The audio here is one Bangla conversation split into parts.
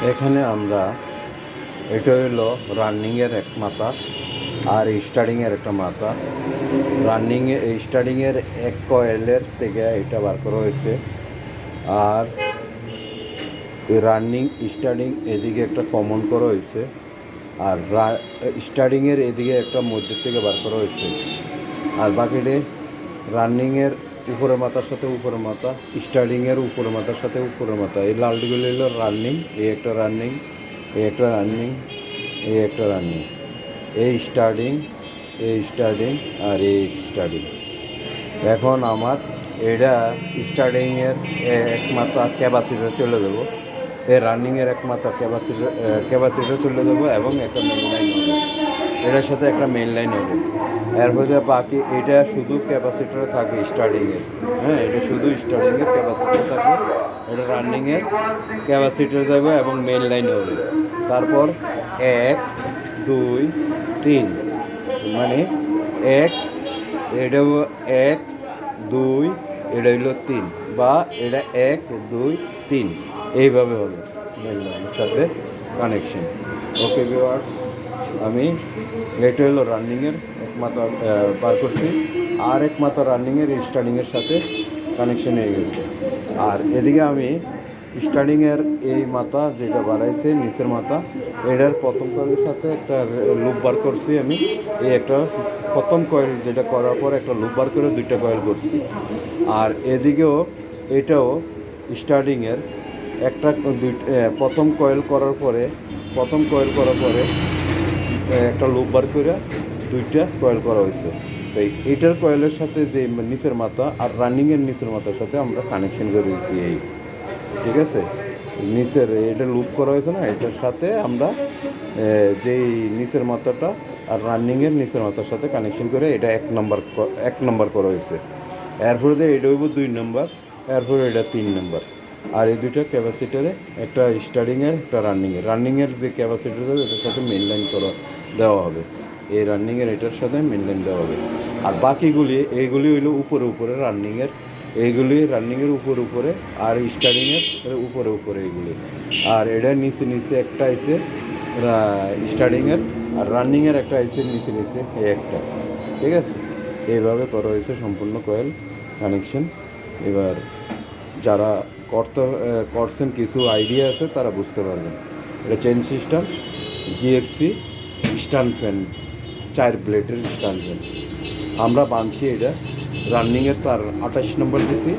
এখানে আমরা এটা হলো রানিংয়ের এক মাথা আর স্টার্টিংয়ের একটা মাথা। স্টার্টিংয়ের এক কয়েলের থেকে এটা বার করা হয়েছে, আর রানিং স্টার্টিং এদিকে একটা কমন করা হয়েছে, আর স্টার্টিংয়ের এদিকে একটা মধ্যের থেকে বার করা হয়েছে। আর বাকিটি রানিংয়ের উপরের মাথার সাথে উপরের মাথা, স্টার্টিংয়ের উপরের মাথার সাথে উপরের মাথা। এই লালটিগুলো হলো রানিং, এই একটা রানিং, এই একটা রানিং, এই একটা রানিং, এই স্টার্টিং, এই স্টার্টিং, আর এই স্টার্টিং। এখন আমার এটা স্টার্টিংয়ের এক মাথা ক্যাপাসিটার চলে দেবো, এই রানিংয়ের এক মাথা ক্যাপাসিটার চলে দেবো, এবং একটা মেন লাইন হবে, এটার সাথে একটা মেন লাইন হবে। এরপরে বাকি এটা শুধু ক্যাপাসিটারে থাকে স্টার্টিংয়ের, হ্যাঁ, এটা শুধু স্টার্টিংয়ের ক্যাপাসিটার থাকবে, এটা রানিংয়ের ক্যাপাসিটার যাবে এবং মেন লাইন হবে। তারপর 1 2 3, মানে এক, এটা 1 2, এটা হইল 3, বা এটা 1 2 3, এইভাবে হবে মেন লাইনের সাথে কানেকশন। ওকে ভিউয়ার্স, আমি এটা হলো রানিংয়ের এক মাথা বার করছি, আর এক মাথা রানিংয়ের স্টার্টিংয়ের সাথে কানেকশন হয়ে গেছে। আর এদিকে আমি স্টার্টিংয়ের এই মাথা যেটা বাড়াইছে নিচের মাথা, এটার প্রথম কয়েলের সাথে একটা লুপ বার করছি আমি। এই একটা প্রথম কয়েল যেটা করার পর একটা লুপ বার করে দুইটা কয়েল করছি। আর এদিকেও এটাও স্টার্টিংয়ের একটা প্রথম কয়েল করার পরে একটা লুপ বার করে দুইটা কয়েল করা হয়েছে। তাই এটার কয়েলের সাথে যে নিচের মাথা আর রানিংয়ের নিচের মাথার সাথে আমরা কানেকশন করে দিয়েছি। এই ঠিক আছে, নিচের এটা লুপ করা হয়েছে না, এটার সাথে আমরা যেই নিচের মাথাটা আর রানিংয়ের নিচের মাথার সাথে কানেকশন করে এটা এক নম্বর করা হয়েছে। এরপরে এটা হইব 2 নম্বর, এরপরে এটা 3 নম্বর। আর এই দুইটা ক্যাপাসিটারে, একটা স্টার্টিংয়ের একটা রানিংয়ের যে ক্যাপাসিটার হবে এটার সাথে মেন লাইন করা দেওয়া হবে, এই রানিংয়ের এটার সাথে মেন লাইন দেওয়া হবে। আর বাকিগুলি এইগুলি হইলো উপরে রানিংয়ের, এইগুলি রানিংয়ের উপরে, আর স্টার্টিংয়ের উপরে এইগুলি। আর এটা নিচে একটা আইছে স্টার্টিংয়ের, আর রানিংয়ের একটা আইছে নিচে এই একটা। ঠিক আছে, এইভাবে করা হয়েছে সম্পূর্ণ কয়েল কানেকশন। এবার যারা করছেন কিছু আইডিয়া আছে তারা বুঝতে পারবেন। এটা chain system, GFC stand fan, 4 প্লেটের স্ট্যান্ড ফ্যান। আমরা বানছি এটা রানিংয়ের তার 28 নম্বর দিছি,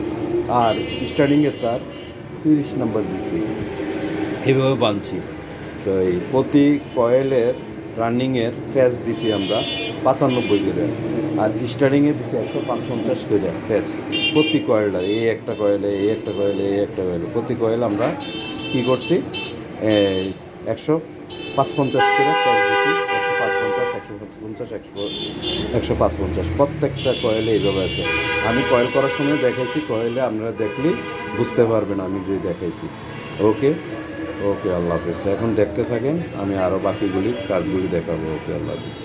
আর স্টার্টিংয়ের তার 30 নম্বর দিছি, এইভাবে বানছি। তো এই প্রতি কয়েলের রানিংয়ের ফেজ দিছি আমরা 95 করে, আর স্টার্টিংয়ে দিছি 155 করে ফেজ প্রতি কয়েলটা। এই একটা কয়েলে, এই একটা কয়েলে, এই একটা কয়েলে, প্রতি কয়েল আমরা কী করছি 155 করে ফেজ দিছি। 155 প্রত্যেকটা কয়েলে এইভাবে আছে। আমি কয়েল করার সময় দেখাইছি, কয়েলে আপনারা দেখলেই বুঝতে পারবেন আমি যে দেখাইছি। ওকে ওকে, আল্লাহ হাফেজ। এখন দেখতে থাকেন, আমি আরও বাকিগুলি কাজগুলি দেখাবো। ওকে, আল্লাহ হাফেজ।